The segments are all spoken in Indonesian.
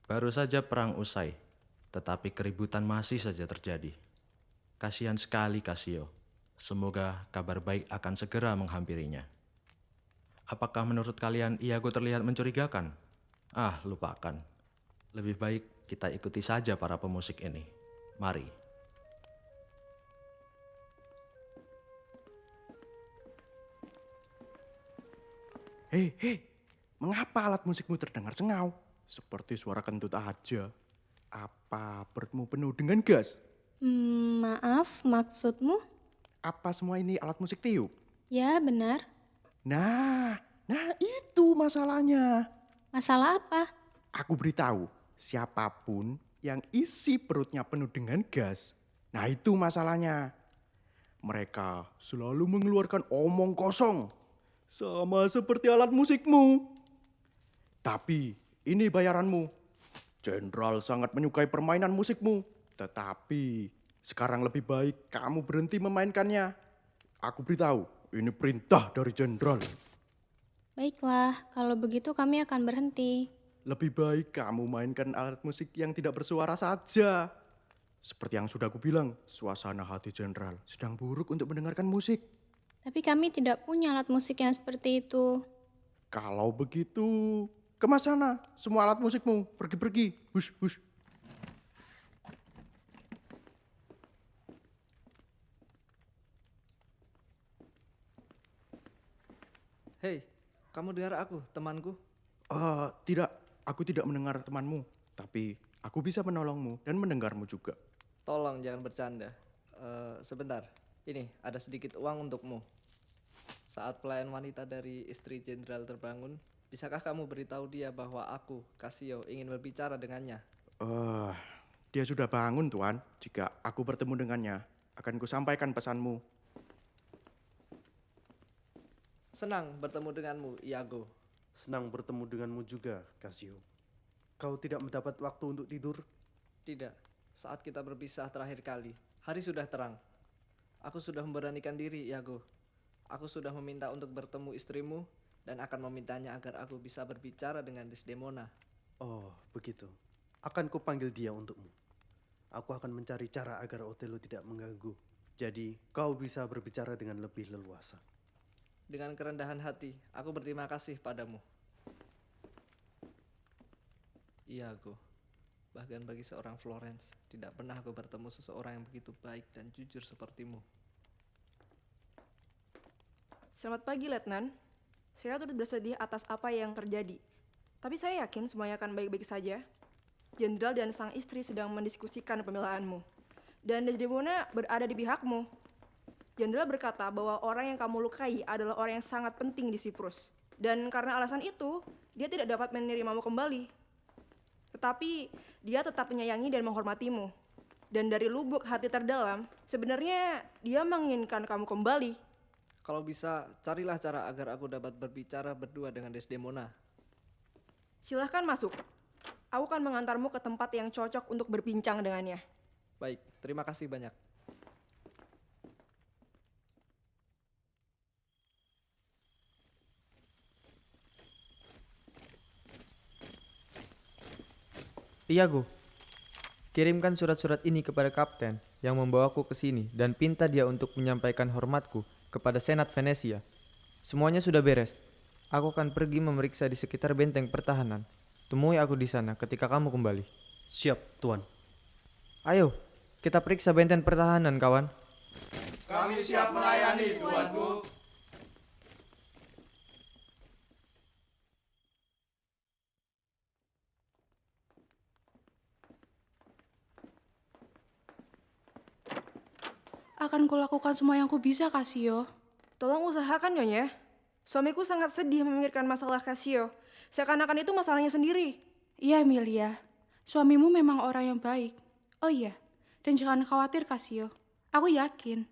Baru saja perang usai, tetapi keributan masih saja terjadi. Kasihan sekali Casio. Semoga kabar baik akan segera menghampirinya. Apakah menurut kalian Iago terlihat mencurigakan? Ah, lupakan. Lebih baik kita ikuti saja para pemusik ini. Mari. Hei, hei, mengapa alat musikmu terdengar sengau? Seperti suara kentut aja. Apa perutmu penuh dengan gas? Maaf, maksudmu? Apa semua ini alat musik tiup? Ya, benar. Nah itu masalahnya. Masalah apa? Aku beritahu, siapapun yang isi perutnya penuh dengan gas, nah itu masalahnya. Mereka selalu mengeluarkan omong kosong, sama seperti alat musikmu. Tapi ini bayaranmu. Jenderal sangat menyukai permainan musikmu. Tetapi sekarang lebih baik kamu berhenti memainkannya. Aku beritahu, ini perintah dari jenderal. Baiklah, kalau begitu kami akan berhenti. Lebih baik kamu mainkan alat musik yang tidak bersuara saja. Seperti yang sudah aku bilang, suasana hati jenderal sedang buruk untuk mendengarkan musik. Tapi kami tidak punya alat musik yang seperti itu. Kalau begitu, kemas sana semua alat musikmu. Pergi-pergi. Hush, hush. Hei, kamu dengar aku, temanku? Tidak, aku tidak mendengar temanmu. Tapi aku bisa menolongmu dan mendengarmu juga. Tolong jangan bercanda. Sebentar, ini ada sedikit uang untukmu. Saat pelayan wanita dari istri jenderal terbangun, bisakah kamu beritahu dia bahwa aku, Casio, ingin berbicara dengannya? Eh, dia sudah bangun, Tuan. Jika aku bertemu dengannya, akan kusampaikan pesanmu. Senang bertemu denganmu, Iago. Senang bertemu denganmu juga, Casio. Kau tidak mendapat waktu untuk tidur? Tidak, saat kita berpisah terakhir kali, hari sudah terang. Aku sudah memberanikan diri, Iago. Aku sudah meminta untuk bertemu istrimu dan akan memintanya agar aku bisa berbicara dengan Desdemona. Oh, begitu. Akan kupanggil dia untukmu. Aku akan mencari cara agar Othello tidak mengganggu. Jadi, kau bisa berbicara dengan lebih leluasa. Dengan kerendahan hati, aku berterima kasih padamu. Iago, bahkan bagi seorang Florence, tidak pernah aku bertemu seseorang yang begitu baik dan jujur sepertimu. Selamat pagi, Letnan. Saya turut bersedih atas apa yang terjadi. Tapi saya yakin semuanya akan baik-baik saja. Jenderal dan sang istri sedang mendiskusikan pembelaanmu. Dan Desdemona berada di pihakmu. Jenderal berkata bahwa orang yang kamu lukai adalah orang yang sangat penting di Siprus. Dan karena alasan itu, dia tidak dapat menerimamu kembali. Tetapi dia tetap menyayangi dan menghormatimu. Dan dari lubuk hati terdalam, sebenarnya dia menginginkan kamu kembali. Kalau bisa, carilah cara agar aku dapat berbicara berdua dengan Desdemona. Silahkan masuk. Aku akan mengantarmu ke tempat yang cocok untuk berbincang dengannya. Baik, terima kasih banyak. Iago, kirimkan surat-surat ini kepada kapten yang membawaku ke sini dan pinta dia untuk menyampaikan hormatku kepada Senat Venesia. Semuanya sudah beres. Aku akan pergi memeriksa di sekitar benteng pertahanan. Temui aku di sana ketika kamu kembali. Siap, Tuan. Ayo, kita periksa benteng pertahanan, kawan. Kami siap melayani, Tuanku. Akan kulakukan semua yang kubisa, Casio. Tolong usahakan, Nyonya. Suamiku sangat sedih memikirkan masalah Casio. Seakan-akan itu masalahnya sendiri. Iya, Emilia. Suamimu memang orang yang baik. Oh iya, dan jangan khawatir, Casio. Aku yakin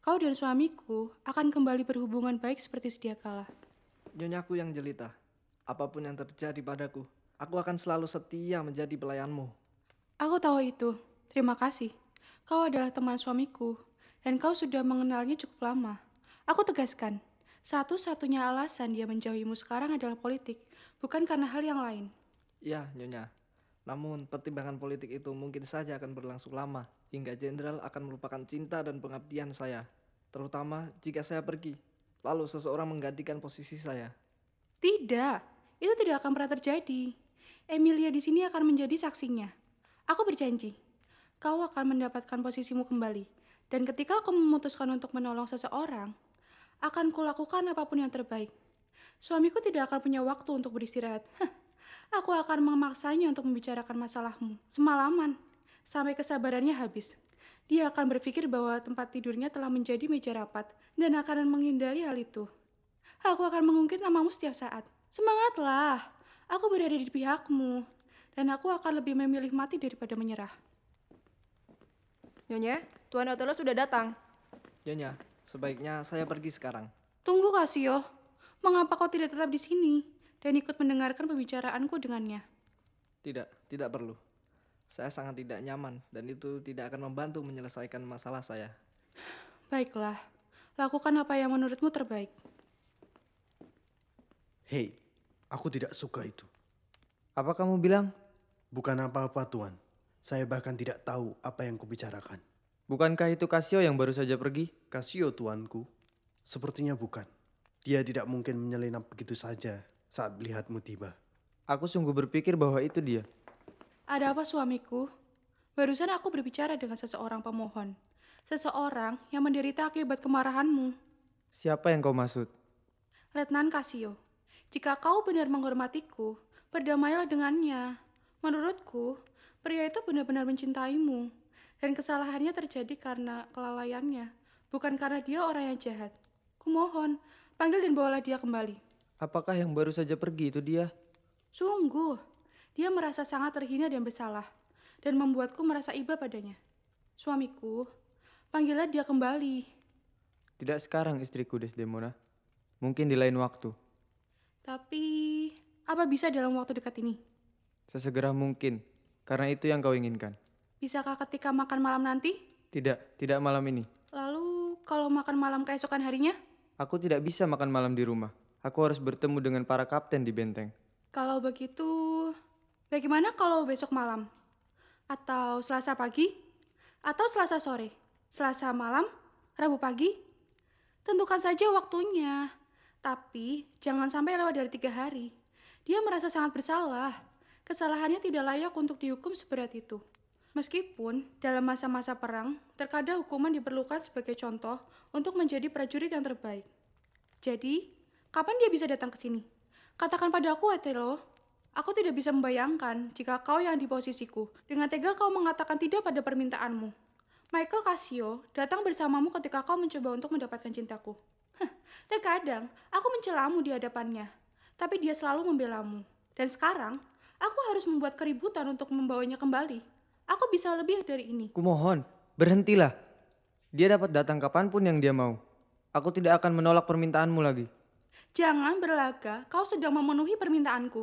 kau dan suamiku akan kembali berhubungan baik seperti sedia kala. Nyonyaku yang jelita, apapun yang terjadi padaku, aku akan selalu setia menjadi pelayanmu. Aku tahu itu. Terima kasih. Kau adalah teman suamiku, dan kau sudah mengenalnya cukup lama. Aku tegaskan, satu-satunya alasan dia menjauhimu sekarang adalah politik, bukan karena hal yang lain. Iya, Nyonya. Namun pertimbangan politik itu mungkin saja akan berlangsung lama hingga jenderal akan melupakan cinta dan pengabdian saya, terutama jika saya pergi, lalu seseorang menggantikan posisi saya. Tidak, itu tidak akan pernah terjadi. Emilia di sini akan menjadi saksinya. Aku berjanji, kau akan mendapatkan posisimu kembali. Dan ketika aku memutuskan untuk menolong seseorang, akan kulakukan apapun yang terbaik. Suamiku tidak akan punya waktu untuk beristirahat. Aku akan memaksanya untuk membicarakan masalahmu semalaman, sampai kesabarannya habis. Dia akan berpikir bahwa tempat tidurnya telah menjadi meja rapat dan akan menghindari hal itu. Aku akan mengungkit namamu setiap saat. Semangatlah, aku berada di pihakmu, dan aku akan lebih memilih mati daripada menyerah. Nyonya, Tuan Otelo sudah datang. Nyonya, sebaiknya saya pergi sekarang. Tunggu, Kasio. Mengapa kau tidak tetap di sini dan ikut mendengarkan pembicaraanku dengannya? Tidak perlu. Saya sangat tidak nyaman dan itu tidak akan membantu menyelesaikan masalah saya. Baiklah, lakukan apa yang menurutmu terbaik. Hei, aku tidak suka itu. Apa kamu bilang? Bukan apa-apa, Tuan. Saya bahkan tidak tahu apa yang kubicarakan. Bukankah itu Kasio yang baru saja pergi? Kasio, tuanku. Sepertinya bukan. Dia tidak mungkin menyelinap begitu saja saat melihatmu tiba. Aku sungguh berpikir bahwa itu dia. Ada apa, suamiku? Barusan aku berbicara dengan seseorang pemohon. Seseorang yang menderita akibat kemarahanmu. Siapa yang kau maksud? Letnan Kasio, jika kau benar menghormatiku, berdamailah dengannya. Menurutku, pria itu benar-benar mencintaimu. Dan kesalahannya terjadi karena kelalaiannya, bukan karena dia orang yang jahat. Kumohon, panggil dan bawalah dia kembali. Apakah yang baru saja pergi itu dia? Sungguh, dia merasa sangat terhina dan bersalah, dan membuatku merasa iba padanya. Suamiku, panggillah dia kembali. Tidak sekarang istriku Desdemona. Mungkin di lain waktu. Tapi, apa bisa dalam waktu dekat ini? Sesegera mungkin, karena itu yang kau inginkan. Bisakah ketika makan malam nanti? Tidak malam ini. Lalu, kalau makan malam keesokan harinya? Aku tidak bisa makan malam di rumah. Aku harus bertemu dengan para kapten di benteng. Kalau begitu, bagaimana kalau besok malam? Atau Selasa pagi? Atau Selasa sore? Selasa malam? Rabu pagi? Tentukan saja waktunya. Tapi, jangan sampai lewat dari 3 hari. Dia merasa sangat bersalah. Kesalahannya tidak layak untuk dihukum seberat itu. Meskipun dalam masa-masa perang, terkadang hukuman diperlukan sebagai contoh untuk menjadi prajurit yang terbaik. Jadi, kapan dia bisa datang ke sini? Katakan padaku, Otelo. Aku tidak bisa membayangkan jika kau yang di posisiku, dengan tega kau mengatakan tidak pada permintaanmu. Michael Cassio datang bersamamu ketika kau mencoba untuk mendapatkan cintaku. Terkadang, aku mencelamu di hadapannya, tapi dia selalu membelamu. Dan sekarang, aku harus membuat keributan untuk membawanya kembali. Aku bisa lebih dari ini. Kumohon, berhentilah. Dia dapat datang kapanpun yang dia mau. Aku tidak akan menolak permintaanmu lagi. Jangan berlaga, kau sedang memenuhi permintaanku.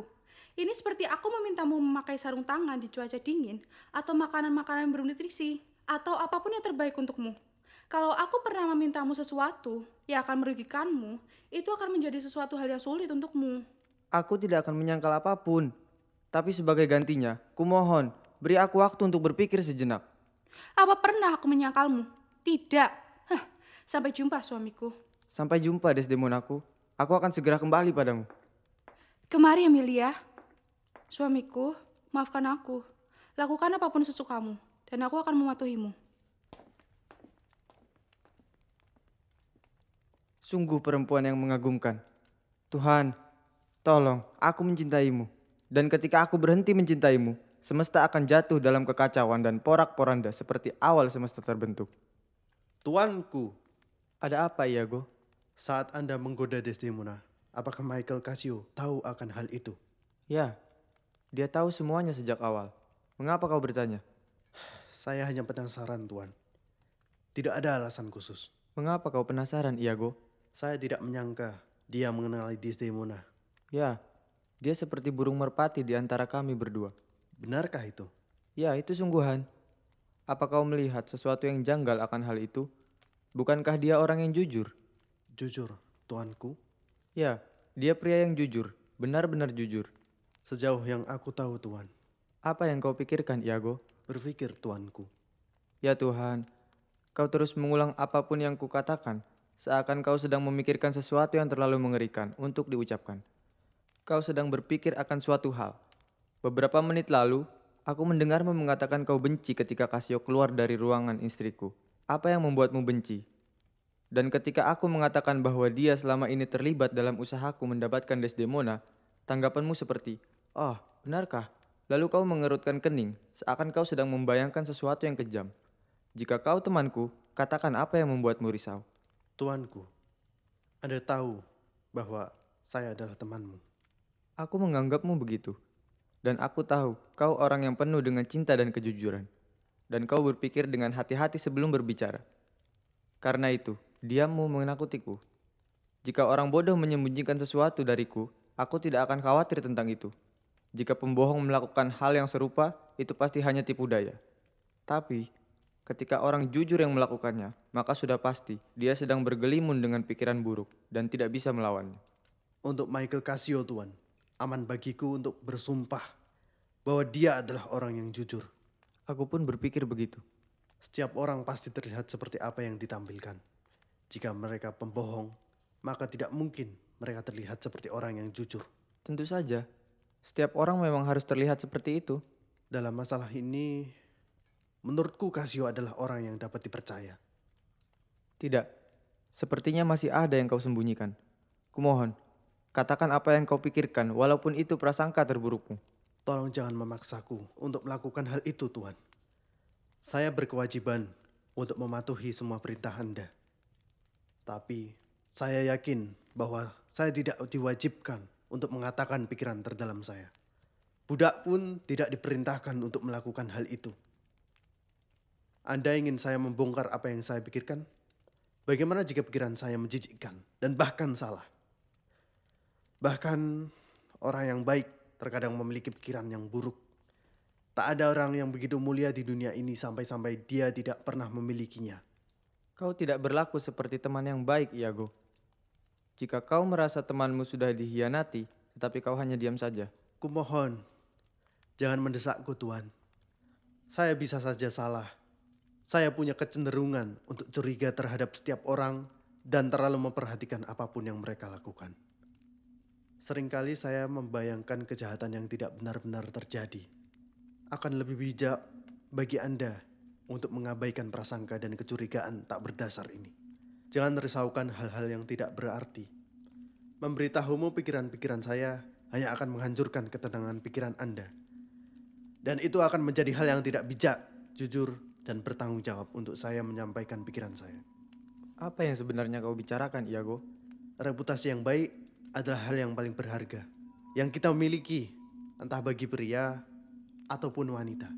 Ini seperti aku memintamu memakai sarung tangan di cuaca dingin, atau makanan-makanan bernutrisi, atau apapun yang terbaik untukmu. Kalau aku pernah memintamu sesuatu yang akan merugikanmu, itu akan menjadi sesuatu hal yang sulit untukmu. Aku tidak akan menyangkal apapun. Tapi sebagai gantinya, kumohon, beri aku waktu untuk berpikir sejenak. Apa pernah aku menyangkalmu? Tidak. Sampai jumpa, suamiku. Sampai jumpa, Desdemonaku. Aku akan segera kembali padamu. Kemari, Emilia. Suamiku, maafkan aku. Lakukan apapun sesukamu, dan aku akan mematuhimu. Sungguh perempuan yang mengagumkan. Tuhan, tolong, aku mencintaimu. Dan ketika aku berhenti mencintaimu, semesta akan jatuh dalam kekacauan dan porak-poranda seperti awal semesta terbentuk. Tuanku, Ada apa, Iago? saat Anda menggoda Desdemona, apakah Michael Cassio tahu akan hal itu? Ya, dia tahu semuanya sejak awal. Mengapa kau bertanya? Saya hanya penasaran, Tuan. Tidak ada alasan khusus. Mengapa kau penasaran, Iago? Saya tidak menyangka dia mengenali Desdemona. Ya, dia seperti burung merpati di antara kami berdua. Benarkah itu? Ya, itu sungguhan. Apa kau melihat sesuatu yang janggal akan hal itu? Bukankah dia orang yang jujur? Jujur, tuanku, Ya, dia pria yang jujur, benar-benar jujur. sejauh yang aku tahu, Tuan, Apa yang kau pikirkan, Iago? Berpikir, tuanku. Ya Tuhan, kau terus mengulang apapun yang kukatakan, seakan kau sedang memikirkan sesuatu yang terlalu mengerikan untuk diucapkan. Kau sedang berpikir akan suatu hal. Beberapa menit lalu, aku mendengarmu mengatakan kau benci ketika Casio keluar dari ruangan istriku. Apa yang membuatmu benci? Dan ketika aku mengatakan bahwa dia selama ini terlibat dalam usahaku mendapatkan Desdemona, tanggapanmu seperti, "Oh, benarkah?" Lalu kau mengerutkan kening, seakan kau sedang membayangkan sesuatu yang kejam. Jika kau temanku, katakan apa yang membuatmu risau. Tuanku, Anda tahu bahwa saya adalah temanmu. Aku menganggapmu begitu. Dan aku tahu kau orang yang penuh dengan cinta dan kejujuran. Dan kau berpikir dengan hati-hati sebelum berbicara. Karena itu, diammu menakutiku. Jika orang bodoh menyembunyikan sesuatu dariku, aku tidak akan khawatir tentang itu. Jika pembohong melakukan hal yang serupa, itu pasti hanya tipu daya. Tapi, ketika orang jujur yang melakukannya, maka sudah pasti dia sedang bergelimun dengan pikiran buruk dan tidak bisa melawannya. Untuk Michael Casio, Tuan, aman bagiku untuk bersumpah bahwa dia adalah orang yang jujur. Aku pun berpikir begitu. Setiap orang pasti terlihat seperti apa yang ditampilkan. Jika mereka pembohong, maka tidak mungkin mereka terlihat seperti orang yang jujur. Tentu saja, setiap orang memang harus terlihat seperti itu. Dalam masalah ini, menurutku Casio adalah orang yang dapat dipercaya. Tidak, sepertinya masih ada yang kau sembunyikan. Kumohon, katakan apa yang kau pikirkan walaupun itu prasangka terburukmu. Tolong jangan memaksaku untuk melakukan hal itu, Tuan. Saya berkewajiban untuk mematuhi semua perintah Anda. Tapi saya yakin bahwa saya tidak diwajibkan untuk mengatakan pikiran terdalam saya. Budak pun tidak diperintahkan untuk melakukan hal itu. Anda ingin saya membongkar apa yang saya pikirkan? Bagaimana jika pikiran saya menjijikkan dan bahkan salah? Bahkan orang yang baik terkadang memiliki pikiran yang buruk. Tak ada orang yang begitu mulia di dunia ini sampai-sampai dia tidak pernah memilikinya. Kau tidak berlaku seperti teman yang baik, Iago. Jika kau merasa temanmu sudah dihianati, tetapi kau hanya diam saja. Kumohon, jangan mendesakku, Tuan. Saya bisa saja salah. Saya punya kecenderungan untuk curiga terhadap setiap orang dan terlalu memperhatikan apapun yang mereka lakukan. Seringkali saya membayangkan kejahatan yang tidak benar-benar terjadi. Akan lebih bijak bagi Anda untuk mengabaikan prasangka dan kecurigaan tak berdasar ini. Jangan risaukan hal-hal yang tidak berarti. Memberitahumu pikiran-pikiran saya hanya akan menghancurkan ketenangan pikiran Anda. Dan itu akan menjadi hal yang tidak bijak, jujur, dan bertanggung jawab untuk saya menyampaikan pikiran saya. Apa yang sebenarnya kau bicarakan, Iago? Reputasi yang baik adalah hal yang paling berharga yang kita miliki, entah bagi pria ataupun wanita.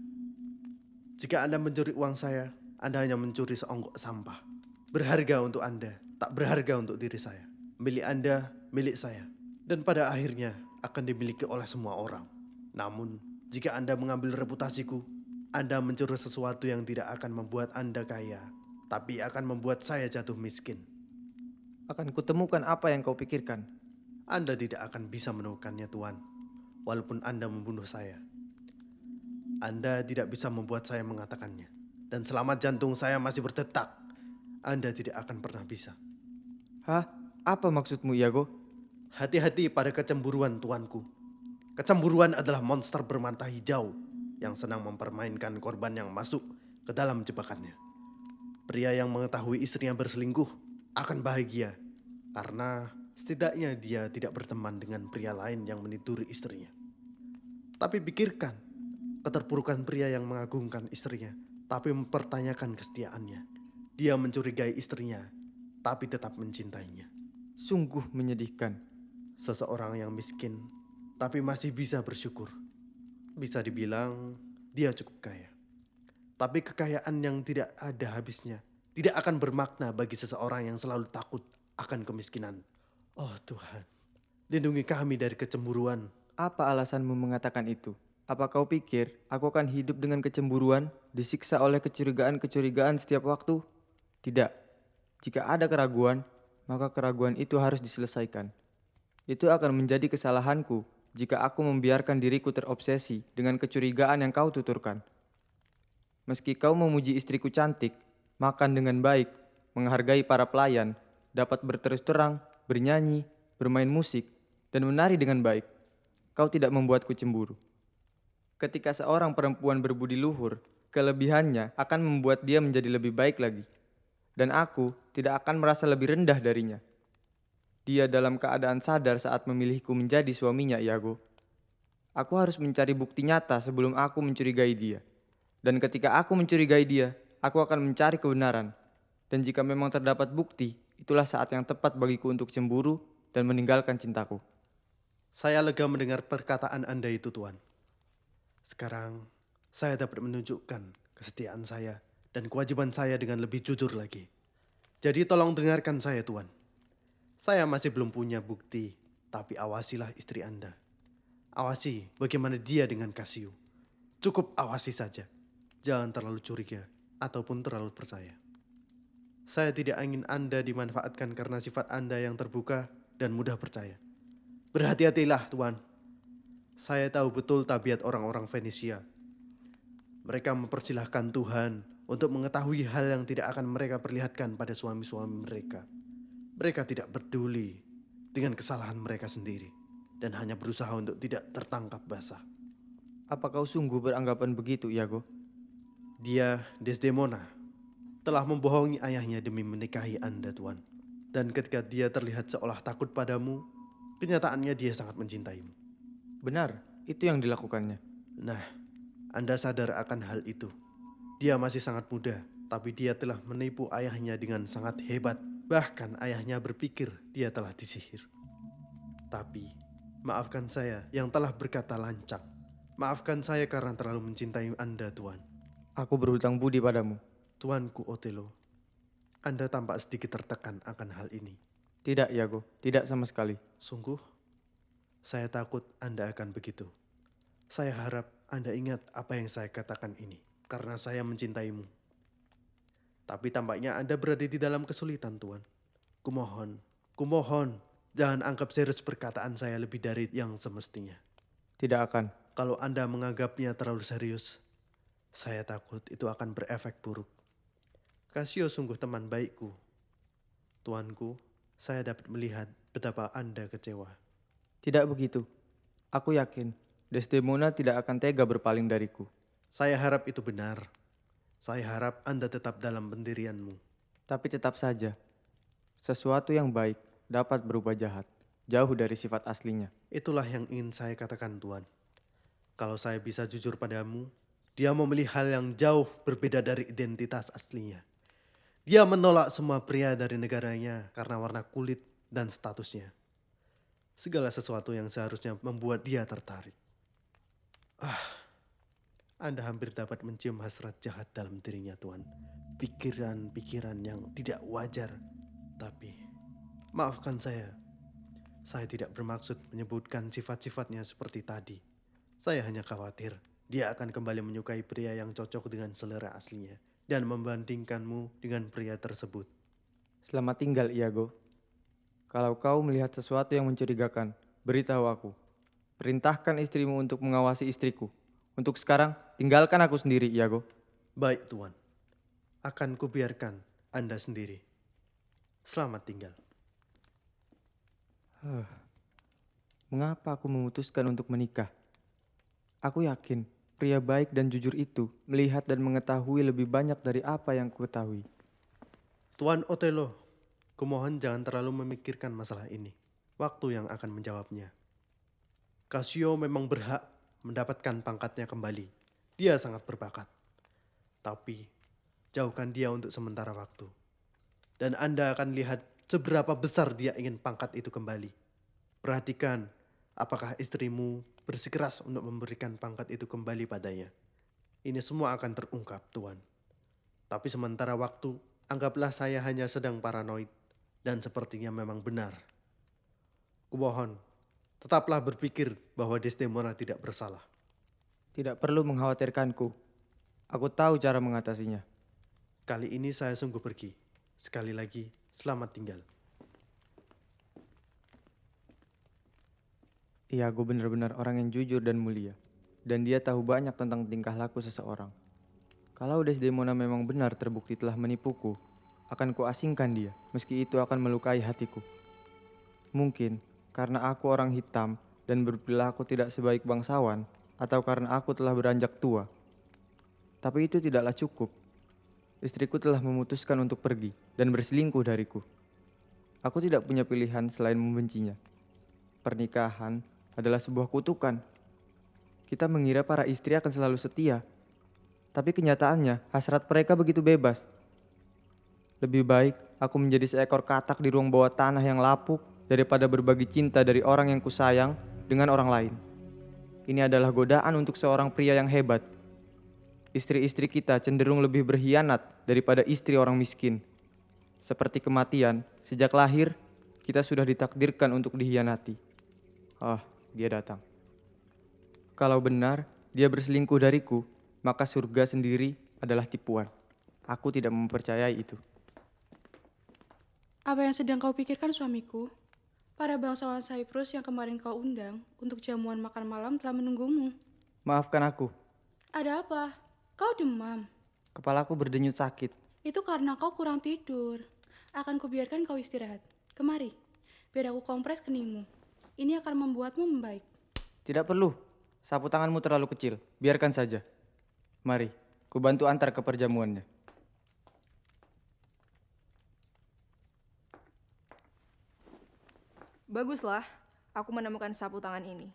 Jika Anda mencuri uang saya, Anda hanya mencuri seonggok sampah. Berharga untuk Anda, tak berharga untuk diri saya. Milik Anda, milik saya. Dan pada akhirnya akan dimiliki oleh semua orang. Namun, jika Anda mengambil reputasiku, Anda mencuri sesuatu yang tidak akan membuat Anda kaya, tapi akan membuat saya jatuh miskin. Akan kutemukan apa yang kau pikirkan. Anda tidak akan bisa menemukannya, Tuan. Walaupun Anda membunuh saya. Anda tidak bisa membuat saya mengatakannya. Dan selama jantung saya masih berdetak, Anda tidak akan pernah bisa. Hah? Apa maksudmu, Iago? Hati-hati pada kecemburuan, tuanku. Kecemburuan adalah monster bermata hijau yang senang mempermainkan korban yang masuk ke dalam jebakannya. Pria yang mengetahui istrinya berselingkuh akan bahagia karena setidaknya dia tidak berteman dengan pria lain yang meniduri istrinya. Tapi pikirkan keterpurukan pria yang mengagungkan istrinya tapi mempertanyakan kesetiaannya. Dia mencurigai istrinya tapi tetap mencintainya. Sungguh menyedihkan. Seseorang yang miskin tapi masih bisa bersyukur. Bisa dibilang dia cukup kaya. Tapi kekayaan yang tidak ada habisnya tidak akan bermakna bagi seseorang yang selalu takut akan kemiskinan. Oh Tuhan, lindungi kami dari kecemburuan. Apa alasanmu mengatakan itu? Apa kau pikir aku akan hidup dengan kecemburuan, disiksa oleh kecurigaan-kecurigaan setiap waktu? Tidak. Jika ada keraguan, maka keraguan itu harus diselesaikan. Itu akan menjadi kesalahanku jika aku membiarkan diriku terobsesi dengan kecurigaan yang kau tuturkan. Meski kau memuji istriku cantik, makan dengan baik, menghargai para pelayan, dapat berterus terang, bernyanyi, bermain musik, dan menari dengan baik, kau tidak membuatku cemburu. Ketika seorang perempuan berbudi luhur, kelebihannya akan membuat dia menjadi lebih baik lagi. Dan aku tidak akan merasa lebih rendah darinya. Dia dalam keadaan sadar saat memilihku menjadi suaminya, Iago. Aku harus mencari bukti nyata sebelum aku mencurigai dia. Dan ketika aku mencurigai dia, aku akan mencari kebenaran. Dan jika memang terdapat bukti, itulah saat yang tepat bagiku untuk cemburu dan meninggalkan cintaku. Saya lega mendengar perkataan Anda itu, Tuan. Sekarang, saya dapat menunjukkan kesetiaan saya dan kewajiban saya dengan lebih jujur lagi. Jadi tolong dengarkan saya, Tuan. Saya masih belum punya bukti, tapi awasilah istri Anda. Awasi bagaimana dia dengan Cassio. Cukup awasi saja. Jangan terlalu curiga ataupun terlalu percaya. Saya tidak ingin Anda dimanfaatkan karena sifat Anda yang terbuka dan mudah percaya. Berhati-hatilah, Tuan. Saya tahu betul tabiat orang-orang Venesia. Mereka mempersilahkan Tuhan untuk mengetahui hal yang tidak akan mereka perlihatkan pada suami-suami mereka. Mereka tidak peduli dengan kesalahan mereka sendiri dan hanya berusaha untuk tidak tertangkap basah. Apa kau sungguh beranggapan begitu, Iago? Dia, Desdemona, telah membohongi ayahnya demi menikahi Anda, Tuan. Dan ketika dia terlihat seolah takut padamu, kenyataannya dia sangat mencintaimu. Benar, itu yang dilakukannya. Nah, Anda sadar akan hal itu. Dia masih sangat muda, tapi dia telah menipu ayahnya dengan sangat hebat. Bahkan ayahnya berpikir dia telah disihir. Tapi, maafkan saya yang telah berkata lancang. Maafkan saya karena terlalu mencintai Anda, Tuan. Aku berhutang budi padamu. Tuanku Otelo, Anda tampak sedikit tertekan akan hal ini. Tidak, Iago, tidak sama sekali. Sungguh, saya takut Anda akan begitu. Saya harap Anda ingat apa yang saya katakan ini, karena saya mencintaimu. Tapi tampaknya Anda berada di dalam kesulitan, Tuan. Kumohon, jangan anggap serius perkataan saya lebih dari yang semestinya. Tidak akan. Kalau Anda menganggapnya terlalu serius, saya takut itu akan berefek buruk. Cassio sungguh teman baikku. Tuanku, saya dapat melihat betapa Anda kecewa. Tidak begitu. Aku yakin Desdemona tidak akan tega berpaling dariku. Saya harap itu benar. Saya harap Anda tetap dalam pendirianmu. Tapi tetap saja, sesuatu yang baik dapat berubah jahat, jauh dari sifat aslinya. Itulah yang ingin saya katakan, Tuan. Kalau saya bisa jujur padamu, dia memilih hal yang jauh berbeda dari identitas aslinya. Dia menolak semua pria dari negaranya karena warna kulit dan statusnya. Segala sesuatu yang seharusnya membuat dia tertarik. Anda hampir dapat mencium hasrat jahat dalam dirinya, Tuan. Pikiran-pikiran yang tidak wajar. Tapi, maafkan saya. Saya tidak bermaksud menyebutkan sifat-sifatnya seperti tadi. Saya hanya khawatir dia akan kembali menyukai pria yang cocok dengan selera aslinya dan membandingkanmu dengan pria tersebut. Selamat tinggal, Iago. Kalau kau melihat sesuatu yang mencurigakan, beritahu aku. Perintahkan istrimu untuk mengawasi istriku. Untuk sekarang, tinggalkan aku sendiri, Iago. Baik, Tuan. Akan kubiarkan Anda sendiri. Selamat tinggal. Mengapa aku memutuskan untuk menikah? Aku yakin pria baik dan jujur itu melihat dan mengetahui lebih banyak dari apa yang ku ketahui. Tuan Otelo, kumohon jangan terlalu memikirkan masalah ini. Waktu yang akan menjawabnya. Cassio memang berhak mendapatkan pangkatnya kembali. Dia sangat berbakat. Tapi, jauhkan dia untuk sementara waktu. Dan Anda akan lihat seberapa besar dia ingin pangkat itu kembali. Perhatikan apakah istrimu bersikeras untuk memberikan pangkat itu kembali padanya. Ini semua akan terungkap, Tuan. Tapi sementara waktu, anggaplah saya hanya sedang paranoid dan sepertinya memang benar. Kumohon, tetaplah berpikir bahwa Desdemona tidak bersalah. Tidak perlu mengkhawatirkanku. Aku tahu cara mengatasinya. Kali ini saya sungguh pergi. Sekali lagi, selamat tinggal. Iago benar-benar orang yang jujur dan mulia. Dan dia tahu banyak tentang tingkah laku seseorang. Kalau Desdemona memang benar terbukti telah menipuku, akan kuasingkan dia, meski itu akan melukai hatiku. Mungkin karena aku orang hitam dan berperilaku tidak sebaik bangsawan, atau karena aku telah beranjak tua. Tapi itu tidaklah cukup. Istriku telah memutuskan untuk pergi dan berselingkuh dariku. Aku tidak punya pilihan selain membencinya. Pernikahan adalah sebuah kutukan. Kita mengira para istri akan selalu setia, tapi kenyataannya hasrat mereka begitu bebas. Lebih baik aku menjadi seekor katak di ruang bawah tanah yang lapuk daripada berbagi cinta dari orang yang kusayang dengan orang lain. Ini adalah godaan untuk seorang pria yang hebat. Istri-istri kita cenderung lebih berkhianat daripada istri orang miskin. Seperti kematian, sejak lahir kita sudah ditakdirkan untuk dikhianati. Dia datang. Kalau benar dia berselingkuh dariku, maka surga sendiri adalah tipuan. Aku tidak mempercayai itu. Apa yang sedang kau pikirkan, suamiku? Para bangsawan Cyprus yang kemarin kau undang untuk jamuan makan malam telah menunggumu. Maafkan aku, Ada apa? Kau demam. kepalaku berdenyut sakit. Itu karena kau kurang tidur. Akan kubiarkan kau istirahat. Kemari, biar aku kompres keningmu. Ini akan membuatmu membaik. Tidak perlu, sapu tanganmu terlalu kecil, biarkan saja. Mari, ku bantu antar ke perjamuannya. Baguslah, aku menemukan sapu tangan ini.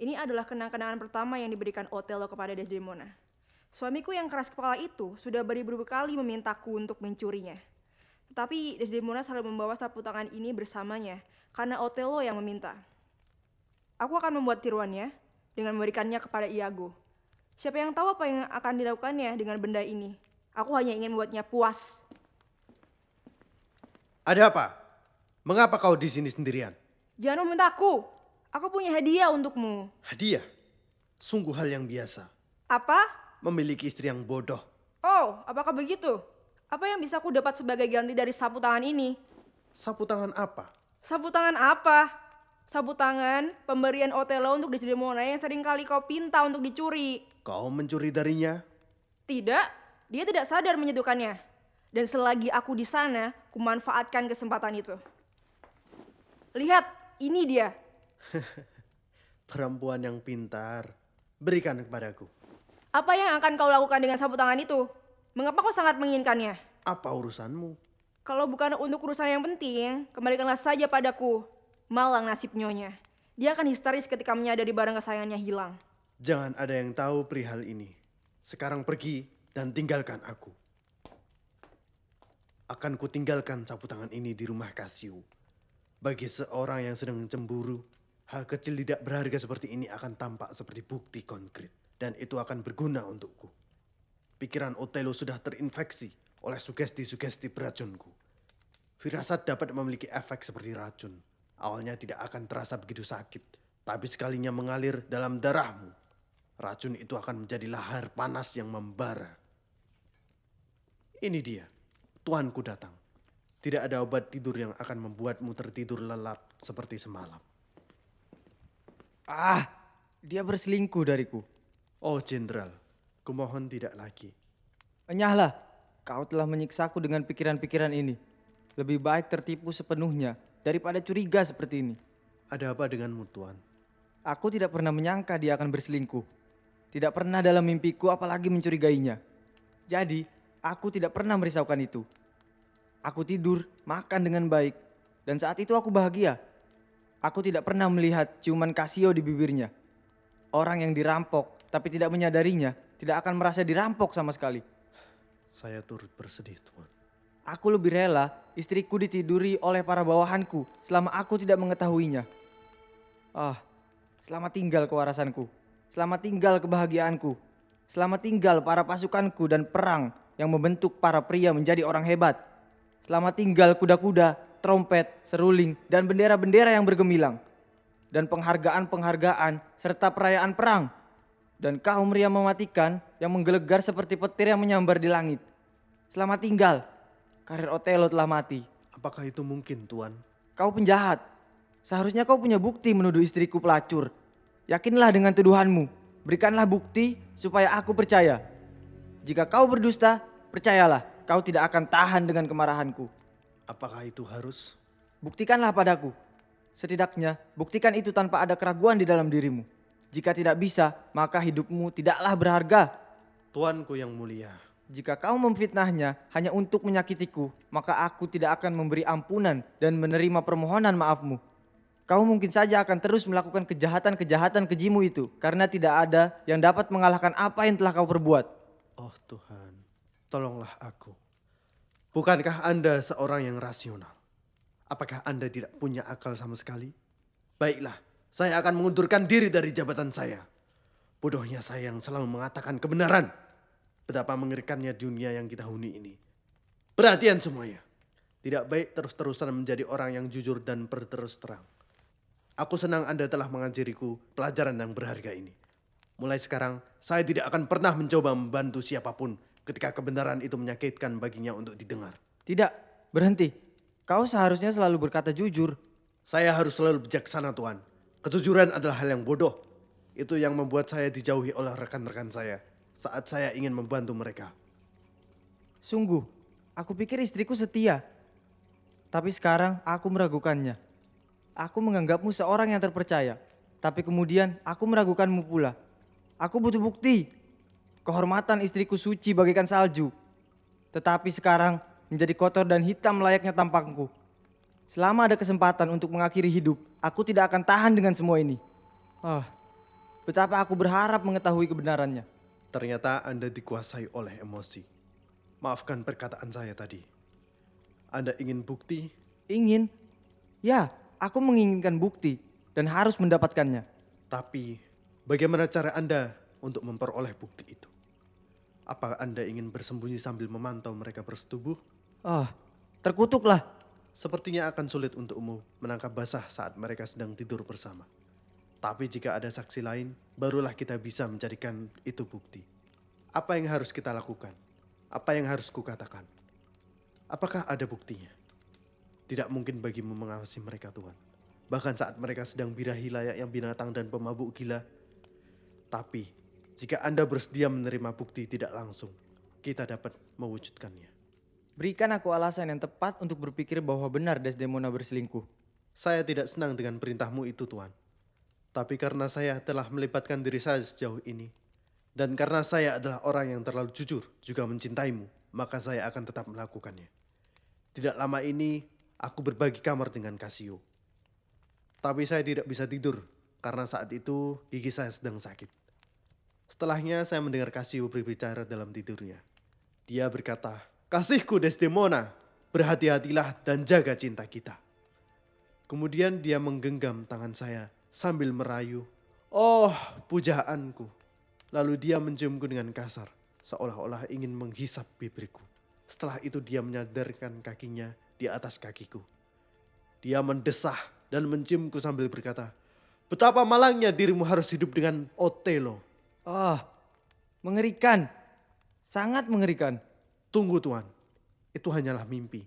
Ini adalah kenang-kenangan pertama yang diberikan Othello kepada Desdemona. Suamiku yang keras kepala itu sudah beribu-ribu kali memintaku untuk mencurinya. Tetapi Desdemona selalu membawa sapu tangan ini bersamanya karena Othello yang meminta. Aku akan membuat tiruannya dengan memberikannya kepada Iago. Siapa yang tahu apa yang akan dilakukannya dengan benda ini? Aku hanya ingin membuatnya puas. Ada apa? Mengapa kau di sini sendirian? Jangan membentakku. Aku punya hadiah untukmu. Hadiah? Sungguh hal yang biasa. Apa? Memiliki istri yang bodoh. Oh, apakah begitu? Apa yang bisa aku dapat sebagai ganti dari sapu tangan ini? Sapu tangan apa? Sapu tangan apa? Sapu tangan pemberian Othello untuk Desdemona yang sering kali kau pinta untuk dicuri. Kau mencuri darinya? Tidak, dia tidak sadar menyentuhkannya. Dan selagi aku di sana, kumanfaatkan kesempatan itu. Lihat, ini dia. Perempuan yang pintar. Berikan kepadaku. Apa yang akan kau lakukan dengan sapu tangan itu? Mengapa kau sangat menginginkannya? Apa urusanmu? Kalau bukan untuk urusan yang penting, kembalikanlah saja padaku. Malang nasib nyonya. Dia akan histeris ketika menyadari barang kesayangannya hilang. Jangan ada yang tahu perihal ini. Sekarang pergi dan tinggalkan aku. Akan kutinggalkan sapu tangan ini di rumah Cassio. Bagi seorang yang sedang cemburu, hal kecil tidak berharga seperti ini akan tampak seperti bukti konkret. Dan itu akan berguna untukku. Pikiran Othello sudah terinfeksi oleh sugesti-sugesti beracunku. Firasat dapat memiliki efek seperti racun. Awalnya tidak akan terasa begitu sakit, tapi sekalinya mengalir dalam darahmu, racun itu akan menjadi lahar panas yang membara. Ini dia, tuanku datang. Tidak ada obat tidur yang akan membuatmu tertidur lelap seperti semalam. Dia berselingkuh dariku. Oh jenderal, kumohon tidak lagi. Enyahlah, kau telah menyiksaku dengan pikiran-pikiran ini. Lebih baik tertipu sepenuhnya daripada curiga seperti ini. Ada apa denganmu tuan? Aku tidak pernah menyangka dia akan berselingkuh. Tidak pernah dalam mimpiku apalagi mencurigainya. Jadi, aku tidak pernah merisaukan itu. Aku tidur, makan dengan baik, dan saat itu aku bahagia. Aku tidak pernah melihat ciuman Cassio di bibirnya. Orang yang dirampok tapi tidak menyadarinya tidak akan merasa dirampok sama sekali. Saya turut bersedih tuan. Aku lebih rela istriku ditiduri oleh para bawahanku selama aku tidak mengetahuinya. Selamat tinggal kewarasanku. Selamat tinggal kebahagiaanku. Selamat tinggal para pasukanku dan perang yang membentuk para pria menjadi orang hebat. Selamat tinggal kuda-kuda, trompet, seruling, dan bendera-bendera yang bergemilang. Dan penghargaan-penghargaan serta perayaan perang. Dan kaum meriam mematikan yang menggelegar seperti petir yang menyambar di langit. Selamat tinggal, karir Othello telah mati. Apakah itu mungkin tuan? Kau penjahat. Seharusnya kau punya bukti menuduh istriku pelacur. Yakinlah dengan tuduhanmu. Berikanlah bukti supaya aku percaya. Jika kau berdusta, percayalah kau tidak akan tahan dengan kemarahanku. Apakah itu harus? Buktikanlah padaku. Setidaknya buktikan itu tanpa ada keraguan di dalam dirimu. Jika tidak bisa, maka hidupmu tidaklah berharga. Tuanku yang mulia, Jika kau memfitnahnya hanya untuk menyakitiku, maka aku tidak akan memberi ampunan dan menerima permohonan maafmu. Kau mungkin saja akan terus melakukan kejahatan-kejahatan kejimu itu, karena tidak ada yang dapat mengalahkan apa yang telah kau perbuat. oh Tuhan, tolonglah aku. Bukankah Anda seorang yang rasional? Apakah Anda tidak punya akal sama sekali? Baiklah, saya akan mengundurkan diri dari jabatan saya. Bodohnya saya yang selalu mengatakan kebenaran. Betapa mengerikannya dunia yang kita huni ini. Perhatian semuanya. Tidak baik terus-terusan menjadi orang yang jujur dan berterus terang. Aku senang Anda telah mengajariku pelajaran yang berharga ini. Mulai sekarang, saya tidak akan pernah mencoba membantu siapapun ketika kebenaran itu menyakitkan baginya untuk didengar. Tidak, berhenti. Kau seharusnya selalu berkata jujur. Saya harus selalu bijaksana, Tuan. Kejujuran adalah hal yang bodoh. Itu yang membuat saya dijauhi oleh rekan-rekan saya saat saya ingin membantu mereka. Sungguh, aku pikir istriku setia. Tapi sekarang aku meragukannya. Aku menganggapmu seorang yang terpercaya. Tapi kemudian aku meragukanmu pula. Aku butuh bukti. Kehormatan istriku suci bagaikan salju. Tetapi sekarang menjadi kotor dan hitam layaknya tampangku. Selama ada kesempatan untuk mengakhiri hidup, aku tidak akan tahan dengan semua ini. Betapa aku berharap mengetahui kebenarannya. Ternyata Anda dikuasai oleh emosi. Maafkan perkataan saya tadi. Anda ingin bukti? Ingin? Ya, aku menginginkan bukti dan harus mendapatkannya. Tapi bagaimana cara Anda untuk memperoleh bukti itu? Apakah Anda ingin bersembunyi sambil memantau mereka bersetubuh? Terkutuklah. Sepertinya akan sulit untukmu menangkap basah saat mereka sedang tidur bersama. Tapi jika ada saksi lain, barulah kita bisa menjadikan itu bukti. Apa yang harus kita lakukan? Apa yang harus kukatakan? Apakah ada buktinya? Tidak mungkin bagimu mengawasi mereka, Tuhan. Bahkan saat mereka sedang birahi layaknya binatang dan pemabuk gila. Tapi jika Anda bersedia menerima bukti tidak langsung, kita dapat mewujudkannya. Berikan aku alasan yang tepat untuk berpikir bahwa benar Desdemona berselingkuh. Saya tidak senang dengan perintahmu itu, Tuan. Tapi karena saya telah melibatkan diri saya sejauh ini, dan karena saya adalah orang yang terlalu jujur juga mencintaimu, maka saya akan tetap melakukannya. Tidak lama ini, aku berbagi kamar dengan Cassio. Tapi saya tidak bisa tidur, karena saat itu gigi saya sedang sakit. Setelahnya saya mendengar Cassio berbicara dalam tidurnya. Dia berkata, "Kasihku Desdemona, berhati-hatilah dan jaga cinta kita." Kemudian dia menggenggam tangan saya sambil merayu, "Oh, pujaanku." Lalu dia menciumku dengan kasar, seolah-olah ingin menghisap bibirku. Setelah itu dia menyadarkan kakinya di atas kakiku. Dia mendesah dan menciumku sambil berkata, "Betapa malangnya dirimu harus hidup dengan Otelo." Mengerikan. Sangat mengerikan. Tunggu, Tuan, itu hanyalah mimpi.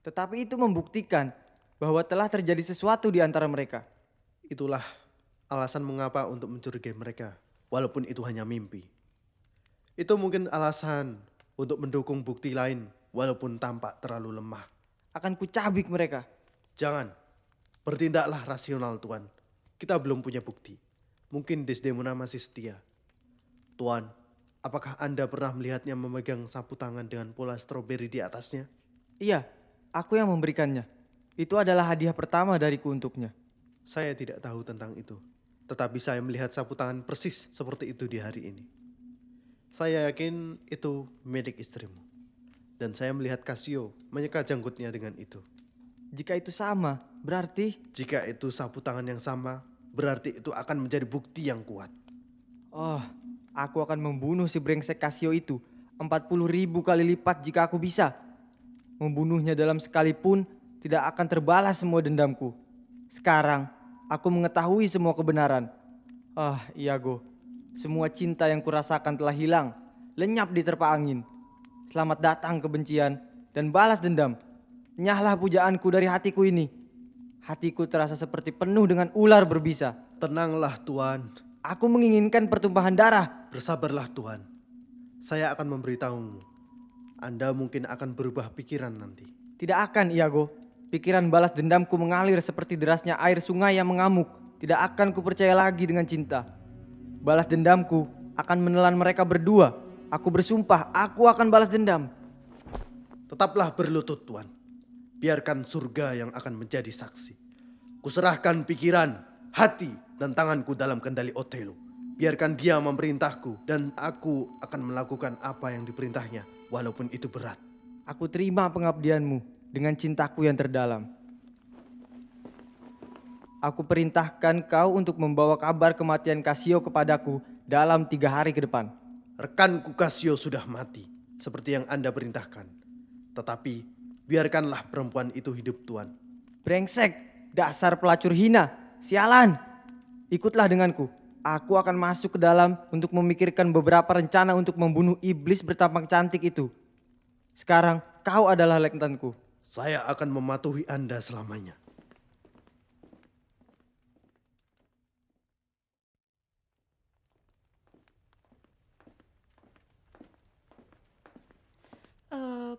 Tetapi itu membuktikan bahwa telah terjadi sesuatu di antara mereka. Itulah alasan mengapa untuk mencurigai mereka, walaupun itu hanya mimpi. Itu mungkin alasan untuk mendukung bukti lain, walaupun tampak terlalu lemah. Akan kucabik mereka. Jangan, bertindaklah rasional, Tuan. Kita belum punya bukti. Mungkin Desdemona masih setia. Tuan, apakah Anda pernah melihatnya memegang sapu tangan dengan pola stroberi di atasnya? Iya, aku yang memberikannya. Itu adalah hadiah pertama dariku untuknya. Saya tidak tahu tentang itu, tetapi saya melihat sapu tangan persis seperti itu di hari ini. Saya yakin itu milik istrimu. Dan saya melihat Cassio menyeka janggutnya dengan itu. Jika itu sama, berarti... Jika itu sapu tangan yang sama, berarti itu akan menjadi bukti yang kuat. Aku akan membunuh si brengsek Cassio itu 40.000 kali lipat jika aku bisa. Membunuhnya dalam sekali pun tidak akan terbalas semua dendamku. Sekarang, aku mengetahui semua kebenaran. Iago, semua cinta yang kurasakan telah hilang, lenyap di terpa angin. Selamat datang kebencian dan balas dendam. Nyahlah pujaanku dari hatiku ini. Hatiku terasa seperti penuh dengan ular berbisa. Tenanglah Tuan, Aku menginginkan pertumpahan darah. bersabarlah Tuan. Saya akan memberitahumu. Anda mungkin akan berubah pikiran nanti. Tidak akan, Iago. Pikiran balas dendamku mengalir seperti derasnya air sungai yang mengamuk. Tidak akan kupercaya lagi dengan cinta. Balas dendamku akan menelan mereka berdua. Aku bersumpah, aku akan balas dendam. Tetaplah berlutut Tuan. Biarkan surga yang akan menjadi saksi. Kuserahkan pikiran, hati, dan tanganku dalam kendali Otelo. Biarkan dia memerintahku dan aku akan melakukan apa yang diperintahnya walaupun itu berat. Aku terima pengabdianmu dengan cintaku yang terdalam. Aku perintahkan kau untuk membawa kabar kematian Casio kepadaku dalam 3 hari ke depan. Rekanku Casio sudah mati, seperti yang Anda perintahkan. Tetapi biarkanlah perempuan itu hidup Tuan. Brengsek, dasar pelacur hina, sialan. Ikutlah denganku. Aku akan masuk ke dalam untuk memikirkan beberapa rencana untuk membunuh iblis bertampang cantik itu. Sekarang kau adalah lektanku. Saya akan mematuhi Anda selamanya.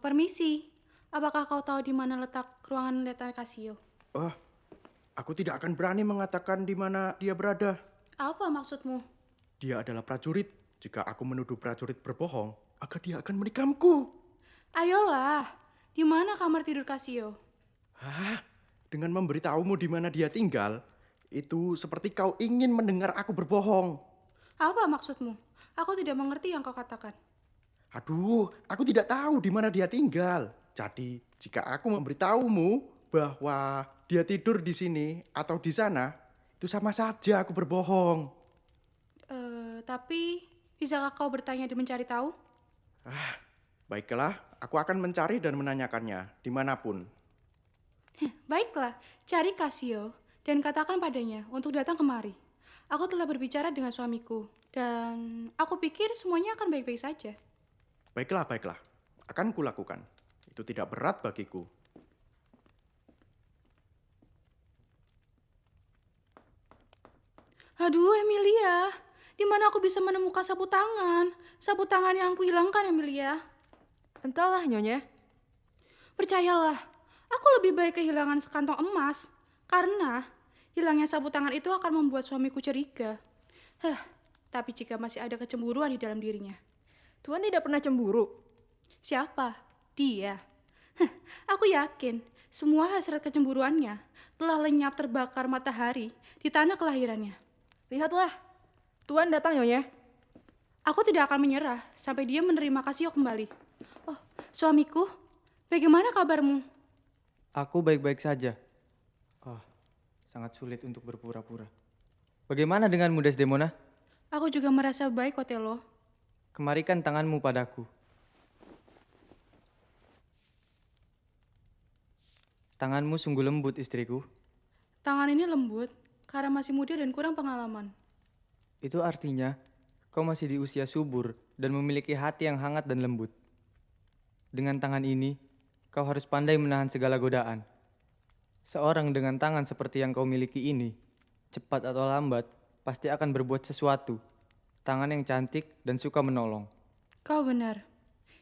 Permisi. Apakah kau tahu di mana letak ruangan Letnan Casio? Oh, aku tidak akan berani mengatakan di mana dia berada. Apa maksudmu? Dia adalah prajurit. Jika aku menuduh prajurit berbohong, maka dia akan menikamku. Ayolah, di mana kamar tidur Casio? Hah? Dengan memberitahumu di mana dia tinggal, itu seperti kau ingin mendengar aku berbohong. Apa maksudmu? Aku tidak mengerti yang kau katakan. Aduh, aku tidak tahu di mana dia tinggal. Jadi, jika aku memberitahumu bahwa dia tidur di sini atau di sana, itu sama saja aku berbohong. Tapi bisakah kau bertanya dan mencari tahu? Baiklah, aku akan mencari dan menanyakannya dimanapun. Baiklah, cari Casio dan katakan padanya untuk datang kemari. Aku telah berbicara dengan suamiku dan aku pikir semuanya akan baik-baik saja. Baiklah. Akan kulakukan. Itu tidak berat bagiku. Aduh, Emilia, di mana aku bisa menemukan sapu tangan? Sapu tangan yang aku hilangkan, Emilia. Entahlah, Nyonya. Percayalah, aku lebih baik kehilangan sekantong emas karena hilangnya sapu tangan itu akan membuat suamiku curiga. Tapi jika masih ada kecemburuan di dalam dirinya. Tuan tidak pernah cemburu. Siapa? Dia. Aku yakin semua hasrat kecemburuannya telah lenyap terbakar matahari di tanah kelahirannya. Lihatlah, Tuan datang, Nyonya. Aku tidak akan menyerah sampai dia menerima Casio kembali. Oh, suamiku, bagaimana kabarmu? Aku baik-baik saja. Sangat sulit untuk berpura-pura. Bagaimana denganmu, Desdemona? Aku juga merasa baik, Otelo. Kemarikan tanganmu padaku. Tanganmu sungguh lembut, istriku. Tangan ini lembut karena masih muda dan kurang pengalaman. Itu artinya kau masih di usia subur dan memiliki hati yang hangat dan lembut. Dengan tangan ini, kau harus pandai menahan segala godaan. Seorang dengan tangan seperti yang kau miliki ini, cepat atau lambat, pasti akan berbuat sesuatu. Tangan yang cantik dan suka menolong. Kau benar.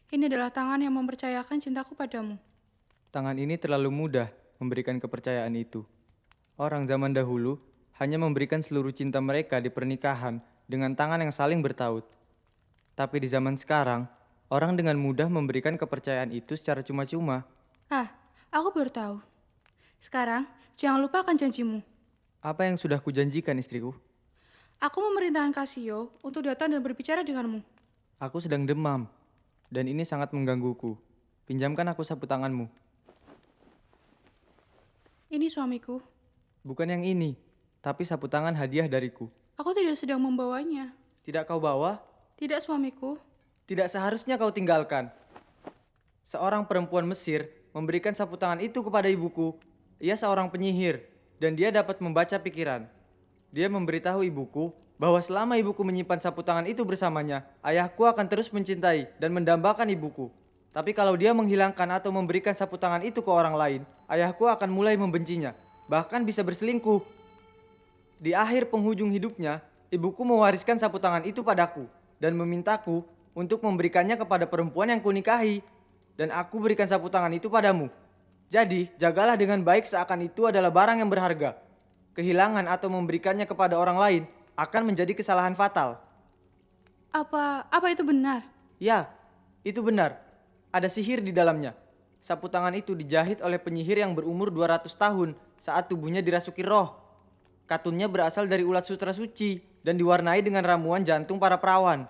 Ini adalah tangan yang mempercayakan cintaku padamu. Tangan ini terlalu mudah memberikan kepercayaan itu. Orang zaman dahulu hanya memberikan seluruh cinta mereka di pernikahan dengan tangan yang saling bertaut. Tapi di zaman sekarang, orang dengan mudah memberikan kepercayaan itu secara cuma-cuma. Aku baru tahu. Sekarang, jangan lupakan janjimu. Apa yang sudah kujanjikan, istriku? Aku memerintahkan Casio untuk datang dan berbicara denganmu. Aku sedang demam, dan ini sangat menggangguku. Pinjamkan aku sapu tanganmu. Ini suamiku. Bukan yang ini, tapi sapu tangan hadiah dariku. Aku tidak sedang membawanya. Tidak kau bawa? Tidak, suamiku. Tidak seharusnya kau tinggalkan. Seorang perempuan Mesir memberikan sapu tangan itu kepada ibuku. Ia seorang penyihir, dan dia dapat membaca pikiran. Dia memberitahu ibuku bahwa selama ibuku menyimpan sapu tangan itu bersamanya, ayahku akan terus mencintai dan mendambakan ibuku. Tapi kalau dia menghilangkan atau memberikan sapu tangan itu ke orang lain, ayahku akan mulai membencinya. bahkan bisa berselingkuh. Di akhir penghujung hidupnya, ibuku mewariskan sapu tangan itu padaku dan memintaku untuk memberikannya kepada perempuan yang kunikahi. Dan aku berikan sapu tangan itu padamu. Jadi, jagalah dengan baik seakan itu adalah barang yang berharga. Kehilangan atau memberikannya kepada orang lain akan menjadi kesalahan fatal. Apa itu benar? Ya, itu benar. Ada sihir di dalamnya. Sapu tangan itu dijahit oleh penyihir yang berumur 200 tahun saat tubuhnya dirasuki roh. Katunnya berasal dari ulat sutra suci dan diwarnai dengan ramuan jantung para perawan.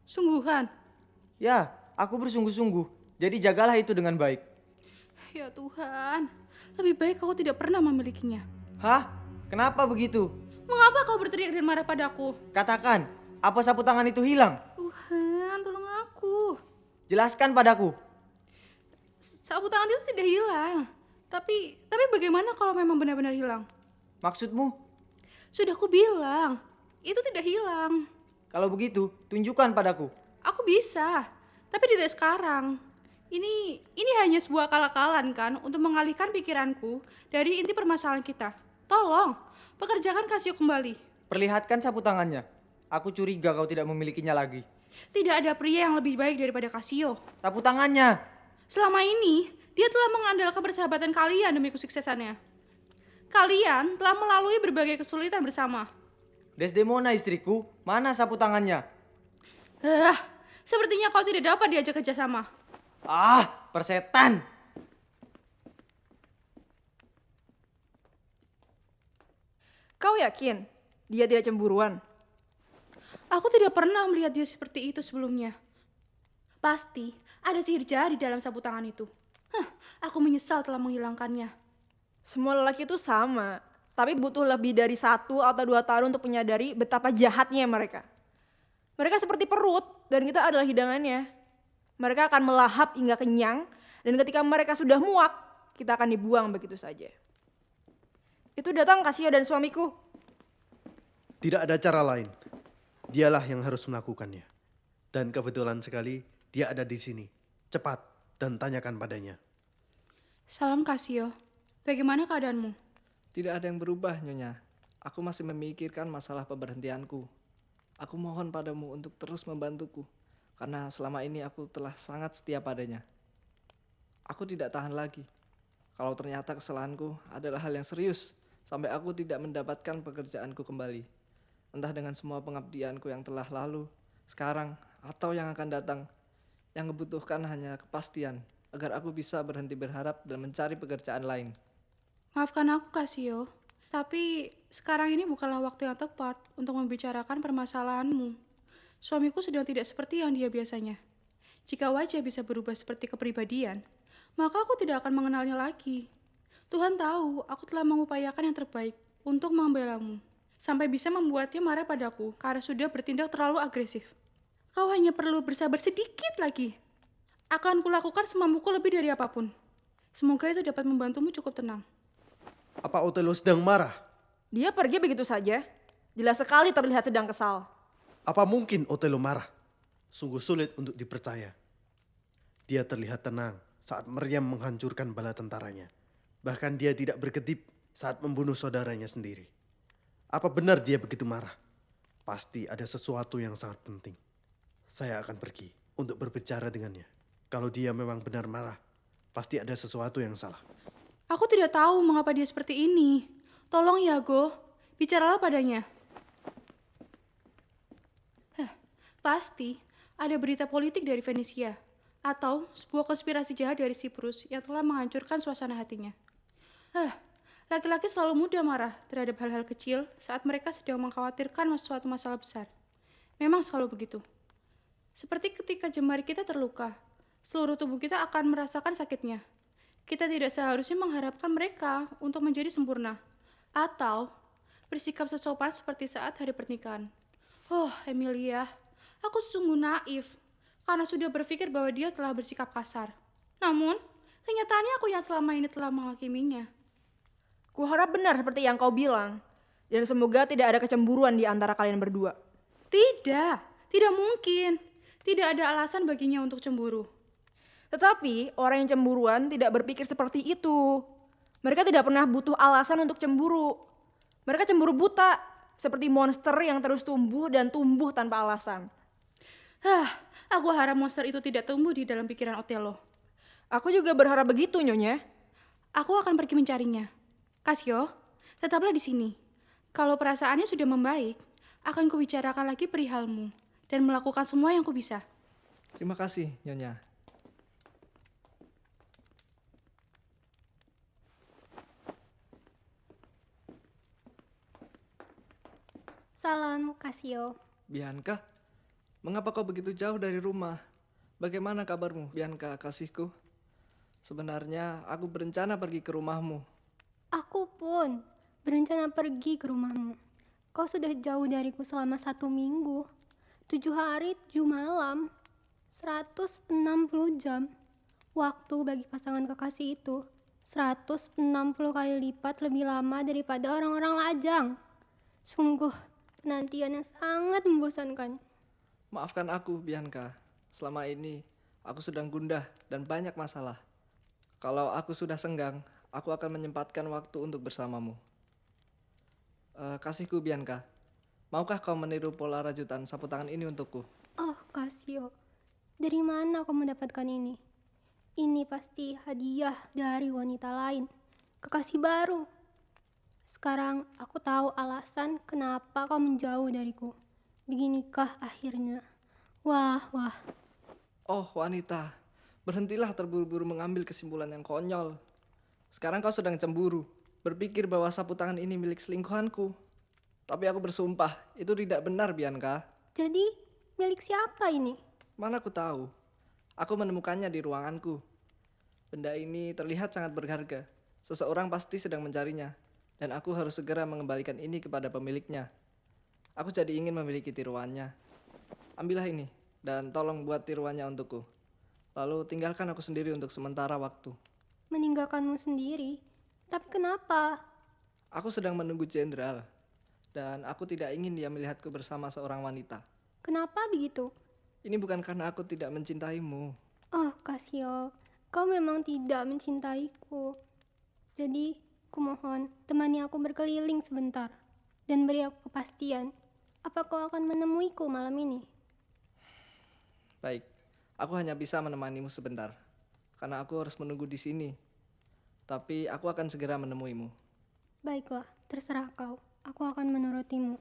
Sungguhan? Ya, aku bersungguh-sungguh. Jadi jagalah itu dengan baik. Ya Tuhan, lebih baik kau tidak pernah memilikinya. Hah? Kenapa begitu? Mengapa kau berteriak dan marah padaku? Katakan, apa sapu tangan itu hilang? Tuhan, tolong aku. Jelaskan padaku. Sapu tangan itu tidak hilang. Tapi bagaimana kalau memang benar-benar hilang? Maksudmu? Sudah aku bilang, itu tidak hilang. Kalau begitu, tunjukkan padaku. Aku bisa, tapi tidak sekarang. Ini hanya sebuah akal-akalan kan untuk mengalihkan pikiranku dari inti permasalahan kita. Tolong, pekerjakan Casio kembali. Perlihatkan sapu tangannya. Aku curiga kau tidak memilikinya lagi. Tidak ada pria yang lebih baik daripada Casio. Sapu tangannya. Selama ini, dia telah mengandalkan persahabatan kalian demi kesuksesannya. Kalian telah melalui berbagai kesulitan bersama. Desdemona istriku, mana sapu tangannya? Sepertinya kau tidak dapat diajak kerjasama. Ah, persetan! Kau yakin dia tidak cemburuan? Aku tidak pernah melihat dia seperti itu sebelumnya. Pasti ada sihir jahat di dalam sapu tangan itu. Aku menyesal telah menghilangkannya. Semua lelaki itu sama, tapi butuh lebih dari 1 atau 2 tahun untuk menyadari betapa jahatnya mereka. Mereka seperti perut dan kita adalah hidangannya. Mereka akan melahap hingga kenyang dan ketika mereka sudah muak, kita akan dibuang begitu saja. Itu datang Casio dan suamiku. Tidak ada cara lain. Dialah yang harus melakukannya. Dan kebetulan sekali dia ada di sini. Cepat dan tanyakan padanya. Salam Casio, bagaimana keadaanmu? Tidak ada yang berubah, Nyonya. Aku masih memikirkan masalah pemberhentianku. Aku mohon padamu untuk terus membantuku, karena selama ini aku telah sangat setia padanya. Aku tidak tahan lagi. Kalau ternyata kesalahanku adalah hal yang serius, sampai aku tidak mendapatkan pekerjaanku kembali. Entah dengan semua pengabdianku yang telah lalu, sekarang, atau yang akan datang. Yang kebutuhkan hanya kepastian, agar aku bisa berhenti berharap dan mencari pekerjaan lain. Maafkan aku Casio, tapi sekarang ini bukanlah waktu yang tepat untuk membicarakan permasalahanmu. Suamiku sedang tidak seperti yang dia biasanya. Jika wajah bisa berubah seperti kepribadian, maka aku tidak akan mengenalnya lagi. Tuhan tahu aku telah mengupayakan yang terbaik untuk membelamu, sampai bisa membuatnya marah padaku karena sudah bertindak terlalu agresif. Kau hanya perlu bersabar sedikit lagi. Akan kulakukan semampuku lebih dari apapun. Semoga itu dapat membantumu cukup tenang. Apa Otelo sedang marah? Dia pergi begitu saja. Jelas sekali terlihat sedang kesal. Apa mungkin Otelo marah? Sungguh sulit untuk dipercaya. Dia terlihat tenang saat Meriam menghancurkan bala tentaranya. Bahkan dia tidak berkedip saat membunuh saudaranya sendiri. Apa benar dia begitu marah? Pasti ada sesuatu yang sangat penting. Saya akan pergi untuk berbicara dengannya. Kalau dia memang benar marah, pasti ada sesuatu yang salah. Aku tidak tahu mengapa dia seperti ini. Tolong Iago, bicaralah padanya. Pasti ada berita politik dari Venesia atau sebuah konspirasi jahat dari Siprus yang telah menghancurkan suasana hatinya. Laki-laki selalu mudah marah terhadap hal-hal kecil saat mereka sedang mengkhawatirkan suatu masalah besar. Memang selalu begitu. Seperti ketika jemari kita terluka, seluruh tubuh kita akan merasakan sakitnya. Kita tidak seharusnya mengharapkan mereka untuk menjadi sempurna atau bersikap sesopan seperti saat hari pernikahan. Oh, Emilia, aku sungguh naif karena sudah berpikir bahwa dia telah bersikap kasar. Namun, kenyataannya aku yang selama ini telah menghakiminya. Kuharap benar seperti yang kau bilang. Dan semoga tidak ada kecemburuan di antara kalian berdua. Tidak mungkin. Tidak ada alasan baginya untuk cemburu. Tetapi orang yang cemburuan tidak berpikir seperti itu. Mereka tidak pernah butuh alasan untuk cemburu. Mereka cemburu buta, seperti monster yang terus tumbuh dan tumbuh tanpa alasan. Aku harap monster itu tidak tumbuh di dalam pikiran Othello. Aku juga berharap begitu, Nyonya. Aku akan pergi mencarinya. Casio, tetaplah di sini. Kalau perasaannya sudah membaik, akan kubicarakan lagi perihalmu dan melakukan semua yang kubisa. Terima kasih, Nyonya. Salam, Casio. Bianca, mengapa kau begitu jauh dari rumah? Bagaimana kabarmu, Bianca, kasihku? Sebenarnya aku berencana pergi ke rumahmu. Aku pun berencana pergi ke rumahmu. Kau sudah jauh dariku selama 1 minggu. 7 hari, 7 malam. 160 jam. Waktu bagi pasangan kekasih itu 160 kali lipat lebih lama daripada orang-orang lajang. Sungguh penantian yang sangat membosankan. Maafkan aku, Bianca. Selama ini aku sedang gundah dan banyak masalah. Kalau aku sudah senggang, aku akan menyempatkan waktu untuk bersamamu. Kasihku, Bianca, maukah kau meniru pola rajutan sapu tangan ini untukku? Oh, Casio, dari mana kau mendapatkan ini? Ini pasti hadiah dari wanita lain, kekasih baru. Sekarang aku tahu alasan kenapa kau menjauh dariku. Beginikah akhirnya? Wah. Oh, wanita, berhentilah terburu-buru mengambil kesimpulan yang konyol. Sekarang kau sedang cemburu, berpikir bahwa sapu tangan ini milik selingkuhanku. Tapi aku bersumpah, itu tidak benar, Bianca. Jadi, milik siapa ini? Mana aku tahu. Aku menemukannya di ruanganku. Benda ini terlihat sangat berharga. Seseorang pasti sedang mencarinya. Dan aku harus segera mengembalikan ini kepada pemiliknya. Aku jadi ingin memiliki tiruannya. Ambillah ini, dan tolong buat tiruannya untukku. Lalu tinggalkan aku sendiri untuk sementara waktu. Meninggalkanmu sendiri? Tapi kenapa? Aku sedang menunggu jenderal. Dan aku tidak ingin dia melihatku bersama seorang wanita. Kenapa begitu? Ini bukan karena aku tidak mencintaimu. Oh, Casio, kau memang tidak mencintaiku. Jadi, kumohon temani aku berkeliling sebentar dan beri aku kepastian. Apa kau akan menemuiku malam ini? Baik, aku hanya bisa menemanimu sebentar. Karena aku harus menunggu di sini. Tapi aku akan segera menemuimu. Baiklah, terserah kau. Aku akan menurutimu.